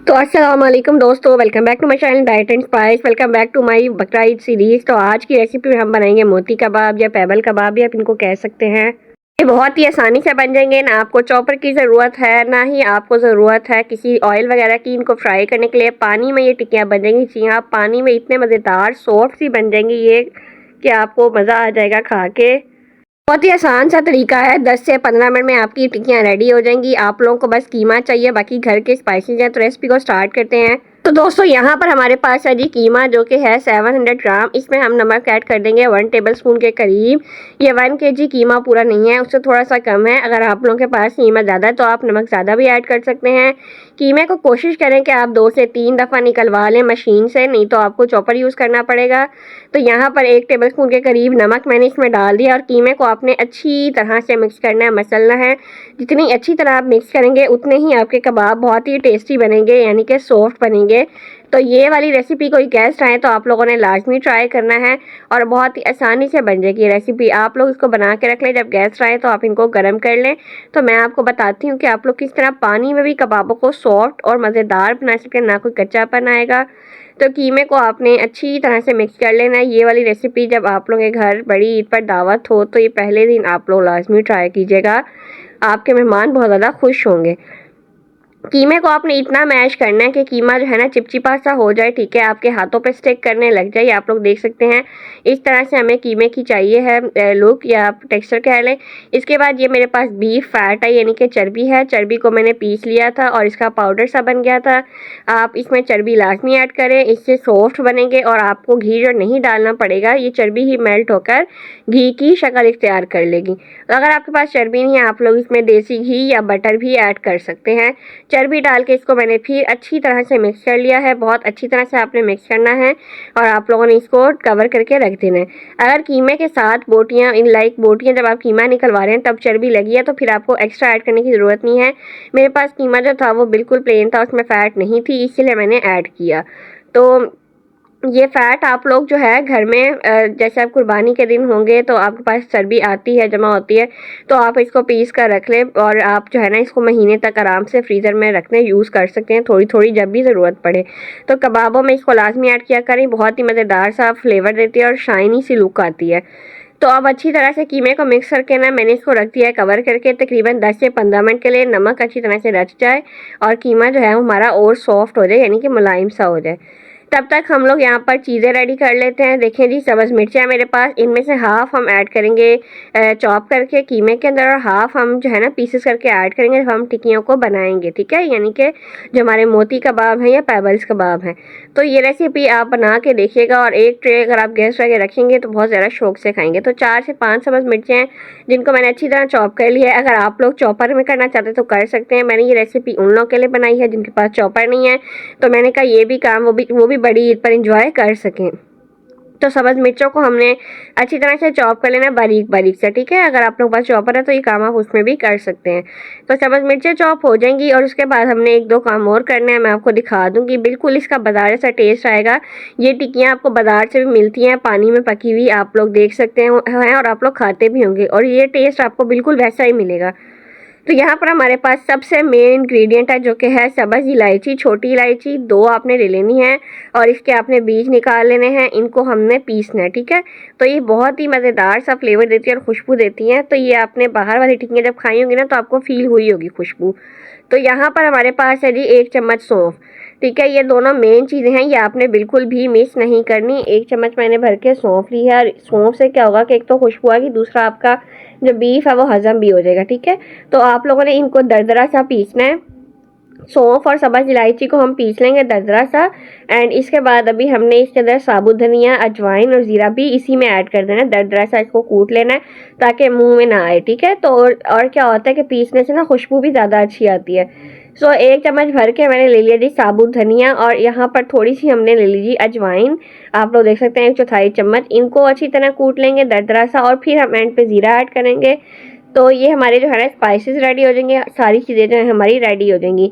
तो अस्सलाम वालेकुम दोस्तों, welcome back to my channel diet and spice. Welcome back to my Bakra Eid series. तो आज की रेसिपी में हम बनाएंगे मोती कबाब या पेबल कबाब, या आप इनको कह सकते हैं। ये बहुत ही आसानी से बन जाएंगे। ना आपको चॉपर की ज़रूरत है, ना ही आपको ज़रूरत है किसी ऑयल वगैरह की इनको फ्राई करने के लिए। पानी में ये टिक्कियाँ बन जाएंगी। जी हाँ, पानी में इतने मज़ेदार सॉफ्ट सी बन जाएंगी ये कि आपको मज़ा आ जाएगा खा के। बहुत ही आसान सा तरीका है, 10 से 15 मिनट में आपकी टिक्कियाँ रेडी हो जाएंगी। आप लोगों को बस कीमा चाहिए, बाकी घर के स्पाइसेस हैं। तो रेसिपी को स्टार्ट करते हैं। तो दोस्तों यहाँ पर हमारे पास है जी कीमा, जो कि है 700 ग्राम। इसमें हम नमक ऐड कर देंगे 1 टेबल स्पून के करीब। ये 1 kg कीमा पूरा नहीं है, उससे थोड़ा सा कम है। अगर आप लोगों के पास कीमा ज़्यादा है तो आप नमक ज़्यादा भी ऐड कर सकते हैं। कीमे को कोशिश करें कि आप 2 से 3 दफ़ा निकलवा लें मशीन से, नहीं तो आपको चॉपर यूज़ करना पड़ेगा। तो यहाँ पर 1 टेबल स्पून के करीब नमक मैंने इसमें डाल दिया और कीमे को आपने अच्छी तरह से मिक्स करना है, मसलना है। जितनी अच्छी तरह आप मिक्स करेंगे उतने ही आपके कबाब बहुत ही टेस्टी बनेंगे, यानी कि सॉफ्ट बनेंगे। तो ये वाली रेसिपी कोई गेस्ट आए तो आप लोगों ने लाजमी ट्राई करना है, और बहुत ही आसानी से बन जाएगी रेसिपी। आप लोग इसको बना के रख लें, जब गेस्ट आए तो आप इनको गर्म कर लें। तो मैं आपको बताती हूँ कि आप लोग किस तरह पानी में भी कबाबों को सॉफ्ट और मज़ेदार बना सकें, ना कोई कच्चापन आएगा। तो कीमे को आपने अच्छी तरह से मिक्स कर लेना है। ये वाली रेसिपी जब आप लोगों के घर बड़ी ईद पर दावत हो तो ये पहले दिन आप लोग लाजमी ट्राई कीजिएगा, आपके मेहमान बहुत ज़्यादा खुश होंगे। कीमे को आपने इतना मैश करना है कि कीमा जो है ना चिपचिपा सा हो जाए, ठीक है, आपके हाथों पे स्टिक करने लग जाए। आप लोग देख सकते हैं इस तरह से हमें कीमे की चाहिए है लुक, या आप टेक्सचर कह लें। इसके बाद ये मेरे पास बीफ फैट है, यानी कि चर्बी है। चर्बी को मैंने पीस लिया था और इसका पाउडर सा बन गया था। आप इसमें चर्बी लाजमी ऐड करें, इससे सॉफ्ट बनेंगे। और आपको घी जो नहीं डालना पड़ेगा, ये चर्बी ही मेल्ट होकर घी की शक्ल इख्तियार कर लेगी। तो अगर आपके पास चर्बी नहीं है, आप लोग इसमें देसी घी या बटर भी ऐड कर सकते हैं। चर्बी डाल के इसको मैंने फिर अच्छी तरह से मिक्स कर लिया है। बहुत अच्छी तरह से आपने मिक्स करना है और आप लोगों ने इसको कवर करके रख देना है। अगर कीमे के साथ बोटियाँ बोटियाँ जब आप कीमा निकलवा रहे हैं तब चर्बी लगी है तो फिर आपको एक्स्ट्रा ऐड करने की ज़रूरत नहीं है। मेरे पास कीमा जो था वो बिल्कुल प्लेन था, उसमें फ़ैट नहीं थी, इसीलिए मैंने ऐड किया। तो ये फैट आप लोग जो है घर में जैसे आप कुर्बानी के दिन होंगे तो आपके पास चर्बी आती है, जमा होती है, तो आप इसको पीस कर रख लें और आप जो है ना इसको महीने तक आराम से फ्रीज़र में रखने यूज़ कर सकते हैं, थोड़ी थोड़ी जब भी ज़रूरत पड़े। तो कबाबों में इसको लाजमी ऐड किया करें, बहुत ही मज़ेदार सा फ्लेवर देती है और शाइनी सी लुक आती है। तो अब अच्छी तरह से कीमे को मिक्स करके ना मैंने इसको रख दिया है कवर करके तकरीबन 10 से 15 मिनट के लिए। नमक अच्छी तरह से रच जाए और कीमा जो है हमारा और सॉफ्ट हो जाए, यानी कि मुलायम सा हो जाए। तब तक हम लोग यहाँ पर चीज़ें रेडी कर लेते हैं। देखिए जी, सब्ज़ मिर्चियाँ मेरे पास, इनमें से हाफ़ हम ऐड करेंगे चॉप करके कीमे के अंदर, और हाफ़ हम जो है ना पीसेस करके ऐड करेंगे जब हम टिक्कियों को बनाएंगे, ठीक है, यानी कि जो हमारे मोती कबाब हैं या पेबल्स कबाब हैं। तो ये रेसिपी आप बना के देखिएगा, और एक ट्रे अगर आप गैस लगे रखेंगे तो बहुत ज़्यादा शौक से खाएंगे। तो 4 से 5 सब्ज़ मिर्चें जिनको मैंने अच्छी तरह चॉप कर लिया है। अगर आप लोग चॉपर में करना चाहते तो कर सकते हैं। मैंने ये रेसिपी उन लोगों के लिए बनाई है जिनके पास चॉपर नहीं है, तो मैंने कहा ये भी काम वो भी बड़ी ईद पर इंजॉय कर सकें। तो सब्ज़ मिर्चों को हमने अच्छी तरह से चॉप कर लेना बारीक बारीक से, ठीक है। अगर आप लोग पास चॉपर है तो ये काम आप उसमें भी कर सकते हैं। तो सब्ज़ मिर्चें चॉप हो जाएंगी और उसके बाद हमने 1-2 काम और करने हैं, मैं आपको दिखा दूंगी। बिल्कुल इसका बाजार जैसा टेस्ट आएगा। ये टिक्कियाँ आपको बाजार से भी मिलती हैं, पानी में पकी हुई, आप लोग देख सकते हैं, और आप लोग खाते भी होंगे, और ये टेस्ट आपको बिल्कुल वैसा ही मिलेगा। तो यहाँ पर हमारे पास सबसे मेन इंग्रेडिएंट है, जो कि है सब्ज़ इलायची। छोटी इलायची 2 आपने ले लेनी है और इसके आपने बीज निकाल लेने हैं। इनको हमने पीसना है, ठीक है। तो ये बहुत ही मज़ेदार सा फ्लेवर देती है और खुशबू देती हैं। तो ये आपने बाहर वाली टिक्कियाँ जब खाई होंगी ना तो आपको फील हुई होगी खुशबू। तो यहाँ पर हमारे पास है जी 1 चम्मच सौंफ, ठीक है। ये दोनों मेन चीज़ें हैं, ये आपने बिल्कुल भी मिस नहीं करनी। 1 चम्मच मैंने भर के सौंफ ली है, और सौंफ से क्या होगा कि एक तो खुशबू आएगी, दूसरा आपका जो बीफ है वो हजम भी हो जाएगा, ठीक है। तो आप लोगों ने इनको दरदरा सा पीसना है। सौंफ और सब्ज़ इलायची को हम पीस लेंगे दरदरा सा। एंड इसके बाद अभी हमने इसके अंदर साबुत धनिया, अजवाइन और ज़ीरा भी इसी में ऐड कर देना है। दरदरा सा इसको कूट लेना है ताकि मुंह में ना आए, ठीक है। तो और क्या होता है कि पीसने से ना खुशबू भी ज़्यादा अच्छी आती है। 1 चम्मच भर के मैंने ले लिया जी साबुत धनिया, और यहाँ पर थोड़ी सी हमने ले लीजिए अजवाइन, आप लोग देख सकते हैं 1/4 चम्मच। इनको अच्छी तरह कूट लेंगे दरदरा सा, और फिर हम एंड पे ज़ीरा ऐड करेंगे। तो ये हमारे जो है ना स्पाइसेस रेडी हो जाएंगे, सारी चीज़ें जो है हमारी रेडी हो जाएंगी।